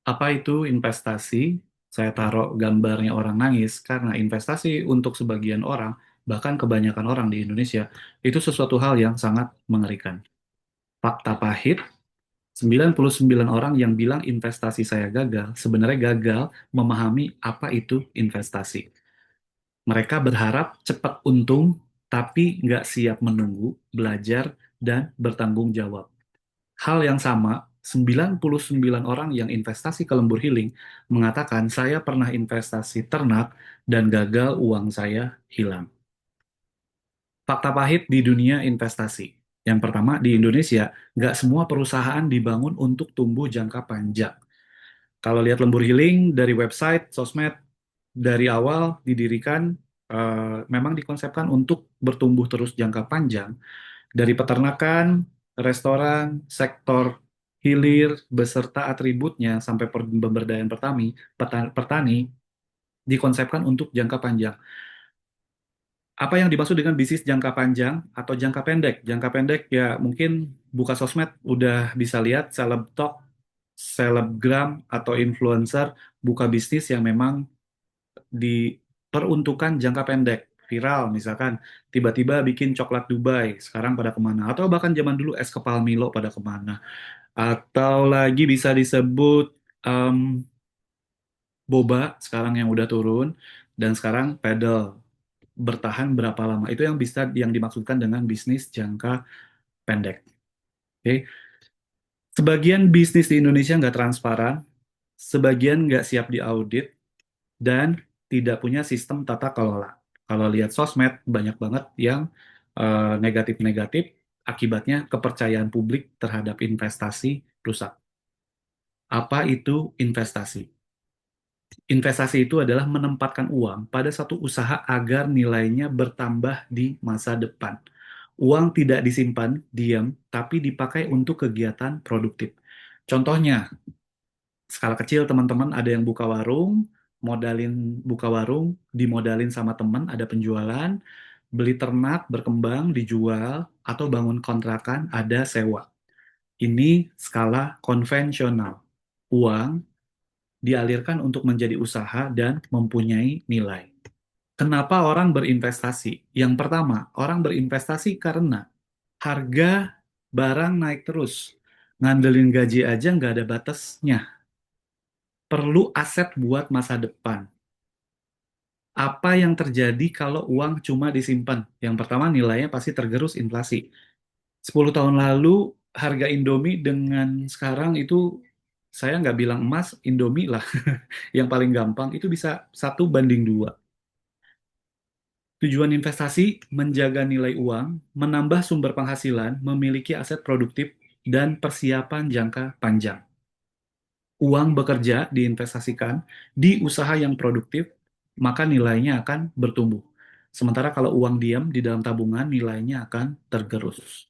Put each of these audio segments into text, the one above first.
Apa itu investasi? Saya taruh gambarnya orang nangis karena investasi untuk sebagian orang, bahkan kebanyakan orang di Indonesia, itu sesuatu hal yang sangat mengerikan. Fakta pahit, 99 orang yang bilang investasi saya gagal, sebenarnya gagal memahami apa itu investasi. Mereka berharap cepat untung, tapi nggak siap menunggu, belajar, dan bertanggung jawab. Hal yang sama, 99 orang yang investasi ke lembur healing mengatakan saya pernah investasi ternak dan gagal uang saya hilang. Fakta pahit di dunia investasi. Yang pertama, di Indonesia, nggak semua perusahaan dibangun untuk tumbuh jangka panjang. Kalau lihat lembur healing dari website, sosmed, dari awal didirikan, memang dikonsepkan untuk bertumbuh terus jangka panjang. Dari peternakan, restoran, sektor hilir, beserta atributnya, sampai pemberdayaan petani, dikonsepkan untuk jangka panjang. Apa yang dimaksud dengan bisnis jangka panjang atau jangka pendek? Jangka pendek ya mungkin buka sosmed udah bisa lihat talk, selebgram atau influencer buka bisnis yang memang diperuntukkan jangka pendek. Viral misalkan tiba-tiba bikin coklat Dubai, sekarang pada kemana? Atau bahkan zaman dulu es kepal Milo pada kemana? Atau lagi bisa disebut em, boba sekarang yang udah turun dan sekarang pedal bertahan berapa lama itu yang bisa yang dimaksudkan dengan bisnis jangka pendek. Oke, sebagian bisnis di Indonesia nggak transparan, sebagian nggak siap diaudit dan tidak punya sistem tata kelola. Kalau lihat sosmed banyak banget yang negatif-negatif, akibatnya kepercayaan publik terhadap investasi rusak. Apa itu investasi? Investasi itu adalah menempatkan uang pada satu usaha agar nilainya bertambah di masa depan. Uang tidak disimpan diam, tapi dipakai untuk kegiatan produktif. Contohnya, skala kecil teman-teman ada yang buka warung, modalin buka warung, dimodalin sama teman, ada penjualan, beli ternak, berkembang, dijual, atau bangun kontrakan, ada sewa. Ini skala konvensional. Uang dialirkan untuk menjadi usaha dan mempunyai nilai. Kenapa orang berinvestasi? Yang pertama, orang berinvestasi karena harga barang naik terus. Ngandelin gaji aja nggak ada batasnya. Perlu aset buat masa depan. Apa yang terjadi kalau uang cuma disimpan? Yang pertama, nilainya pasti tergerus inflasi. 10 tahun lalu, harga Indomie dengan sekarang itu, saya nggak bilang emas, Indomie lah. Yang paling gampang, itu bisa 1:2. Tujuan investasi menjaga nilai uang, menambah sumber penghasilan, memiliki aset produktif, dan persiapan jangka panjang. Uang bekerja diinvestasikan di usaha yang produktif, maka nilainya akan bertumbuh. Sementara kalau uang diam di dalam tabungan, nilainya akan tergerus.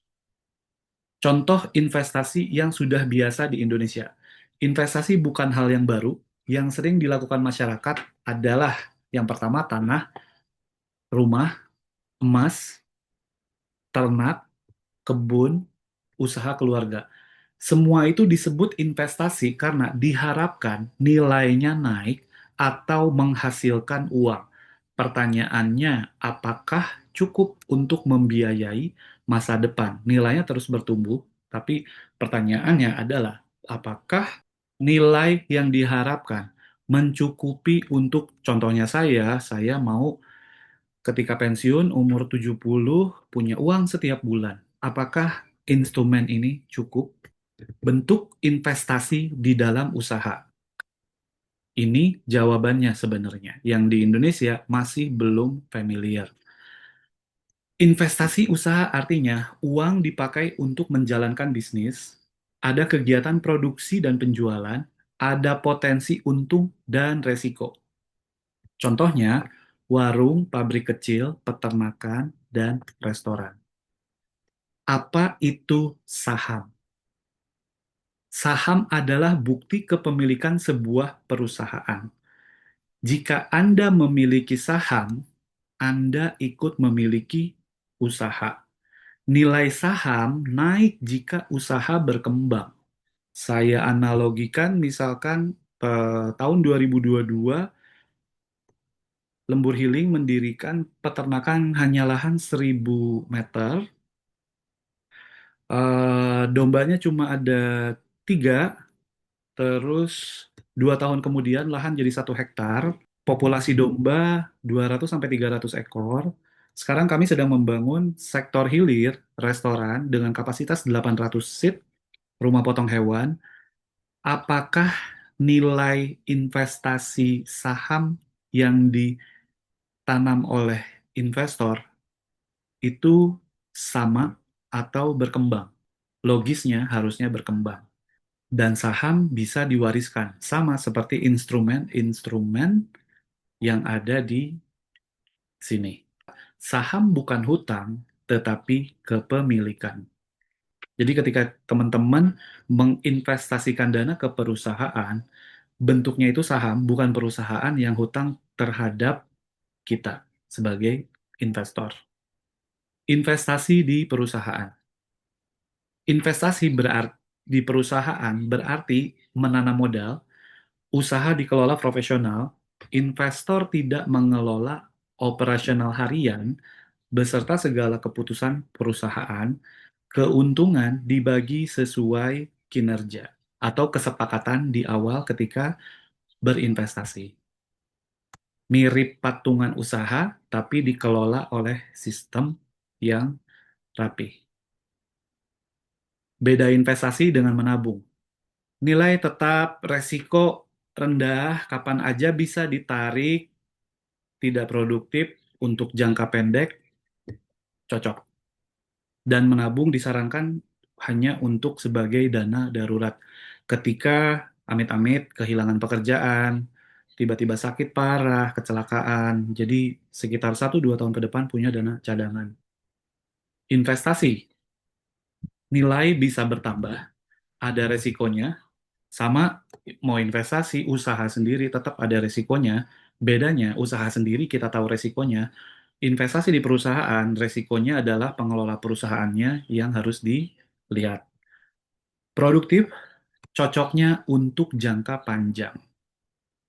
Contoh investasi yang sudah biasa di Indonesia. Investasi bukan hal yang baru, yang sering dilakukan masyarakat adalah yang pertama tanah, rumah, emas, ternak, kebun, usaha keluarga. Semua itu disebut investasi karena diharapkan nilainya naik atau menghasilkan uang. Pertanyaannya, apakah cukup untuk membiayai masa depan? Nilainya terus bertumbuh, tapi pertanyaannya adalah, apakah nilai yang diharapkan mencukupi untuk, contohnya saya mau ketika pensiun umur 70 punya uang setiap bulan. Apakah instrumen ini cukup? Bentuk investasi di dalam usaha. Ini jawabannya sebenarnya, yang di Indonesia masih belum familiar. Investasi usaha artinya uang dipakai untuk menjalankan bisnis, ada kegiatan produksi dan penjualan, ada potensi untung dan resiko. Contohnya, warung, pabrik kecil, peternakan, dan restoran. Apa itu saham? Saham adalah bukti kepemilikan sebuah perusahaan. Jika Anda memiliki saham, Anda ikut memiliki usaha. Nilai saham naik jika usaha berkembang. Saya analogikan misalkan tahun 2022 Lembur Healing mendirikan peternakan hanya lahan 1.000 meter. Dombanya cuma ada 3, terus 2 tahun kemudian lahan jadi 1 hektar. Populasi domba 200 sampai 300 ekor. Sekarang kami sedang membangun sektor hilir restoran dengan kapasitas 800 seat, rumah potong hewan. Apakah nilai investasi saham yang ditanam oleh investor itu sama atau berkembang? Logisnya harusnya berkembang. Dan saham bisa diwariskan, sama seperti instrumen-instrumen yang ada di sini. Saham bukan hutang, tetapi kepemilikan. Jadi ketika teman-teman menginvestasikan dana ke perusahaan, bentuknya itu saham, bukan perusahaan yang hutang terhadap kita sebagai investor. Investasi di perusahaan. Investasi berarti di perusahaan berarti menanam modal, usaha dikelola profesional, investor tidak mengelola operasional harian beserta segala keputusan perusahaan, keuntungan dibagi sesuai kinerja atau kesepakatan di awal ketika berinvestasi. Mirip patungan usaha, tapi dikelola oleh sistem yang rapi. Beda investasi dengan menabung. Nilai tetap resiko rendah, kapan aja bisa ditarik, tidak produktif untuk jangka pendek, cocok. Dan menabung disarankan hanya untuk sebagai dana darurat. Ketika amit-amit kehilangan pekerjaan, tiba-tiba sakit parah, kecelakaan, jadi sekitar 1-2 tahun ke depan punya dana cadangan. Investasi, nilai bisa bertambah, ada resikonya, sama mau investasi, usaha sendiri tetap ada resikonya. Bedanya, usaha sendiri kita tahu resikonya, investasi di perusahaan, resikonya adalah pengelola perusahaannya yang harus dilihat. Produktif, cocoknya untuk jangka panjang.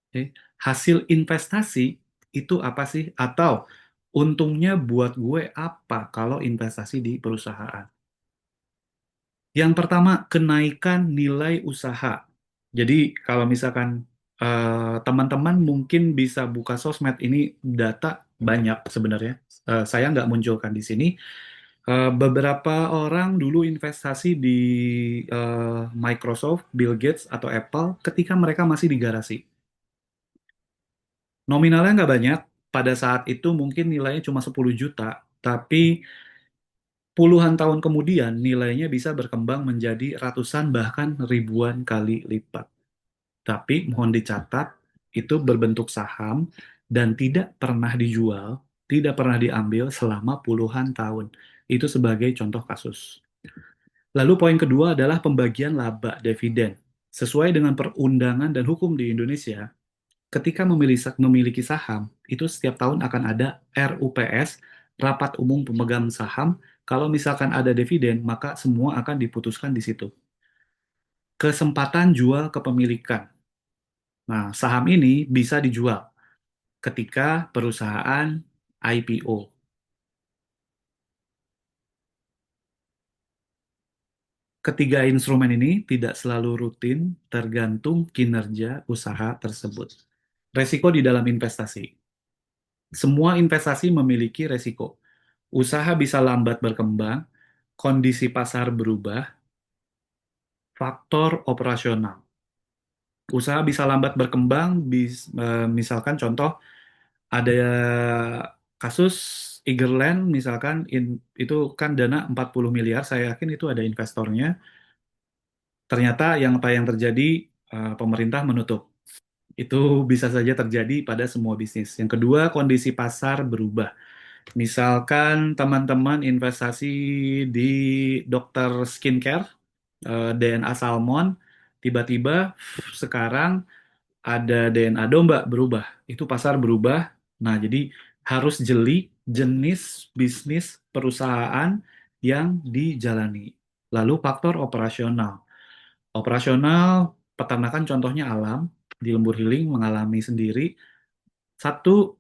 Oke. Hasil investasi itu apa sih? Atau untungnya buat gue apa kalau investasi di perusahaan? Yang pertama, kenaikan nilai usaha. Jadi kalau misalkan teman-teman mungkin bisa buka sosmed, ini data banyak sebenarnya. Saya nggak munculkan di sini. Beberapa orang dulu investasi di Microsoft, Bill Gates, atau Apple ketika mereka masih di garasi. Nominalnya nggak banyak, pada saat itu mungkin nilainya cuma 10 juta, tapi puluhan tahun kemudian nilainya bisa berkembang menjadi ratusan bahkan ribuan kali lipat. Tapi mohon dicatat, itu berbentuk saham dan tidak pernah dijual, tidak pernah diambil selama puluhan tahun. Itu sebagai contoh kasus. Lalu poin kedua adalah pembagian laba dividen. Sesuai dengan perundangan dan hukum di Indonesia, ketika memiliki saham, itu setiap tahun akan ada RUPS, Rapat Umum Pemegang Saham. Kalau misalkan ada dividen, maka semua akan diputuskan di situ. Kesempatan jual kepemilikan. Nah, saham ini bisa dijual ketika perusahaan IPO. Ketiga instrumen ini tidak selalu rutin, tergantung kinerja usaha tersebut. Resiko di dalam investasi. Semua investasi memiliki resiko. Usaha bisa lambat berkembang, kondisi pasar berubah, faktor operasional. Usaha bisa lambat berkembang, misalkan contoh ada kasus Eagerland misalkan, itu kan dana 40 miliar, saya yakin itu ada investornya. Ternyata apa yang terjadi, pemerintah menutup. Itu bisa saja terjadi pada semua bisnis. Yang kedua, kondisi pasar berubah. Misalkan teman-teman investasi di dokter skincare, DNA salmon, tiba-tiba sekarang ada DNA domba berubah. Itu pasar berubah. Nah, jadi harus jeli jenis bisnis perusahaan yang dijalani. Lalu faktor operasional. Operasional peternakan contohnya alam. di Lembur Healing mengalami sendiri. Satu,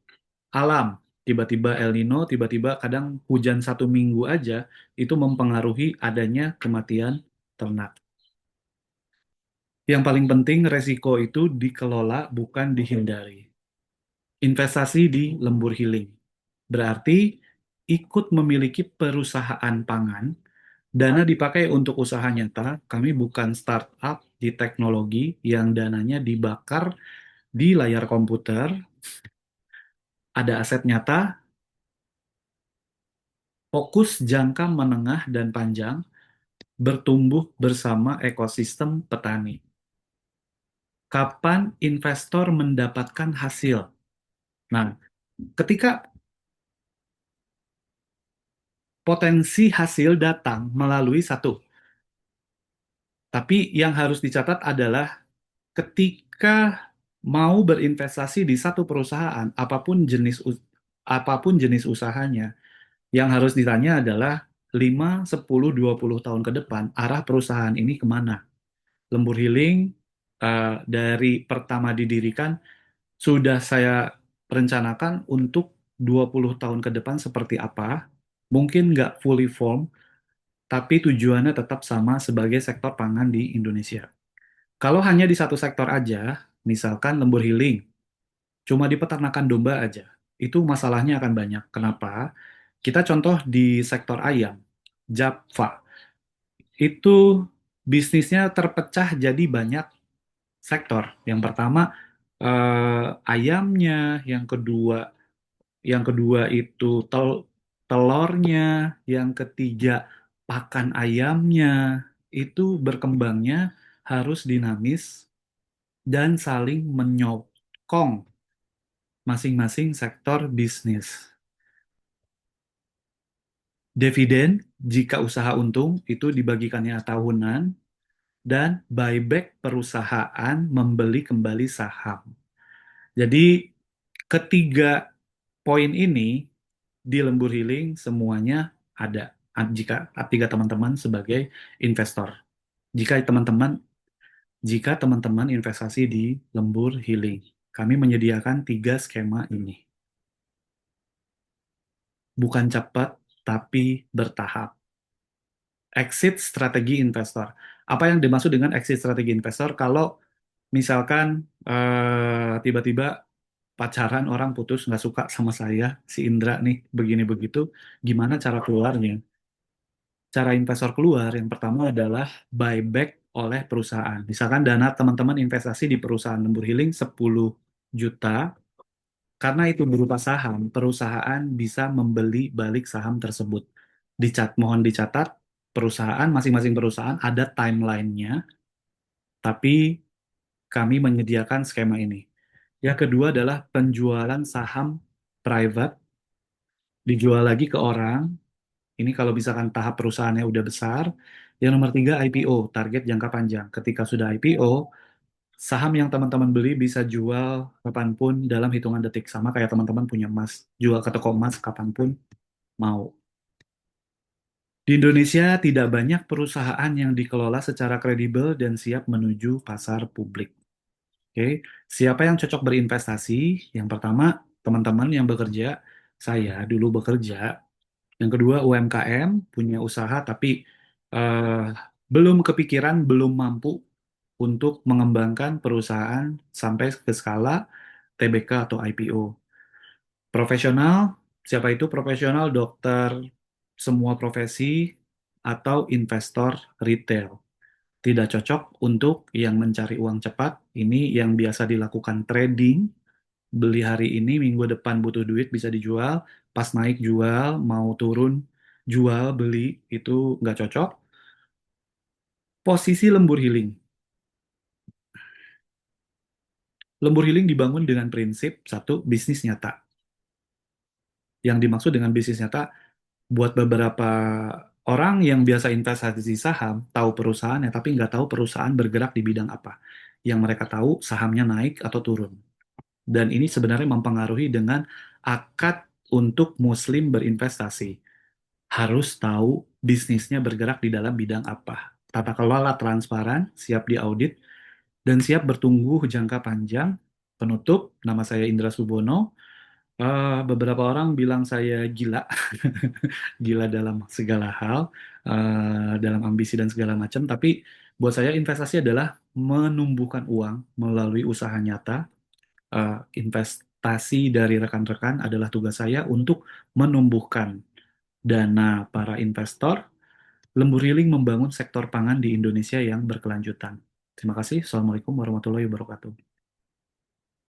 alam. Tiba-tiba El Nino, tiba-tiba kadang hujan 1 minggu aja, itu mempengaruhi adanya kematian ternak. Yang paling penting resiko itu dikelola bukan dihindari. Investasi di Lembur Healing berarti ikut memiliki perusahaan pangan, dana dipakai untuk usaha nyata. Kami bukan startup di teknologi yang dananya dibakar di layar komputer, ada aset nyata, fokus jangka menengah dan panjang, bertumbuh bersama ekosistem petani. Kapan investor mendapatkan hasil? Nah, ketika potensi hasil datang melalui satu, tapi yang harus dicatat adalah ketika mau berinvestasi di satu perusahaan, apapun jenis usahanya, yang harus ditanya adalah 5, 10, 20 tahun ke depan arah perusahaan ini kemana? Lembur Healing dari pertama didirikan sudah saya rencanakan untuk 20 tahun ke depan seperti apa. Mungkin nggak fully form, tapi tujuannya tetap sama sebagai sektor pangan di Indonesia. Kalau hanya di satu sektor aja, misalkan Lembur Healing, cuma di peternakan domba aja, itu masalahnya akan banyak. Kenapa? Kita contoh di sektor ayam, Java, itu bisnisnya terpecah jadi banyak sektor. Yang pertama ayamnya, yang kedua itu telurnya, yang ketiga pakan ayamnya, itu berkembangnya harus dinamis dan saling menyokong masing-masing sektor bisnis. Dividen jika usaha untung itu dibagikannya tahunan, dan buyback perusahaan membeli kembali saham. Jadi ketiga poin ini di Lembur Healing semuanya ada jika tiga teman-teman sebagai investor. Jika teman-teman jika teman-teman investasi di Lembur Healing, kami menyediakan tiga skema ini. Bukan cepat, tapi bertahap. Exit strategi investor. Apa yang dimaksud dengan exit strategi investor? Kalau misalkan tiba-tiba pacaran orang putus nggak suka sama saya, si Indra nih begini begitu, gimana cara keluarnya? Cara investor keluar yang pertama adalah buyback oleh perusahaan. Misalkan dana teman-teman investasi di perusahaan Lembur Healing 10 juta, karena itu berupa saham, perusahaan bisa membeli balik saham tersebut. Mohon dicatat, perusahaan masing-masing perusahaan ada timelinenya, tapi kami menyediakan skema ini. Yang kedua adalah penjualan saham private, dijual lagi ke orang. Ini kalau misalkan tahap perusahaannya udah besar. Yang nomor tiga IPO, target jangka panjang. Ketika sudah IPO, saham yang teman-teman beli bisa jual kapanpun dalam hitungan detik. Sama kayak teman-teman punya emas, jual ke toko emas kapanpun mau. Di Indonesia tidak banyak perusahaan yang dikelola secara kredibel dan siap menuju pasar publik. Oke, siapa yang cocok berinvestasi? Yang pertama, teman-teman yang bekerja, saya dulu bekerja. Yang kedua, UMKM, punya usaha tapi eh, belum kepikiran, belum mampu untuk mengembangkan perusahaan sampai ke skala TBK atau IPO. Profesional, siapa itu profesional? Dokter, semua profesi, atau investor retail. Tidak cocok untuk yang mencari uang cepat. Ini yang biasa dilakukan trading, beli hari ini, minggu depan butuh duit bisa dijual, pas naik jual, mau turun jual, beli, itu nggak cocok. Posisi Lembur Healing. Lembur Healing dibangun dengan prinsip, satu, bisnis nyata. Yang dimaksud dengan bisnis nyata, buat beberapa orang yang biasa investasi di saham, tahu perusahaannya, tapi nggak tahu perusahaan bergerak di bidang apa. Yang mereka tahu sahamnya naik atau turun. Dan ini sebenarnya mempengaruhi dengan akad untuk Muslim berinvestasi. Harus tahu bisnisnya bergerak di dalam bidang apa. Tata kelola transparan, siap diaudit, dan siap bertumbuh jangka panjang. Penutup, nama saya Indra Subono. Beberapa orang bilang saya gila, gila dalam segala hal, dalam ambisi dan segala macam. Tapi buat saya investasi adalah menumbuhkan uang melalui usaha nyata. Investasi dari rekan-rekan adalah tugas saya untuk menumbuhkan dana para investor, lembu riling membangun sektor pangan di Indonesia yang berkelanjutan. Terima kasih. Assalamualaikum warahmatullahi wabarakatuh.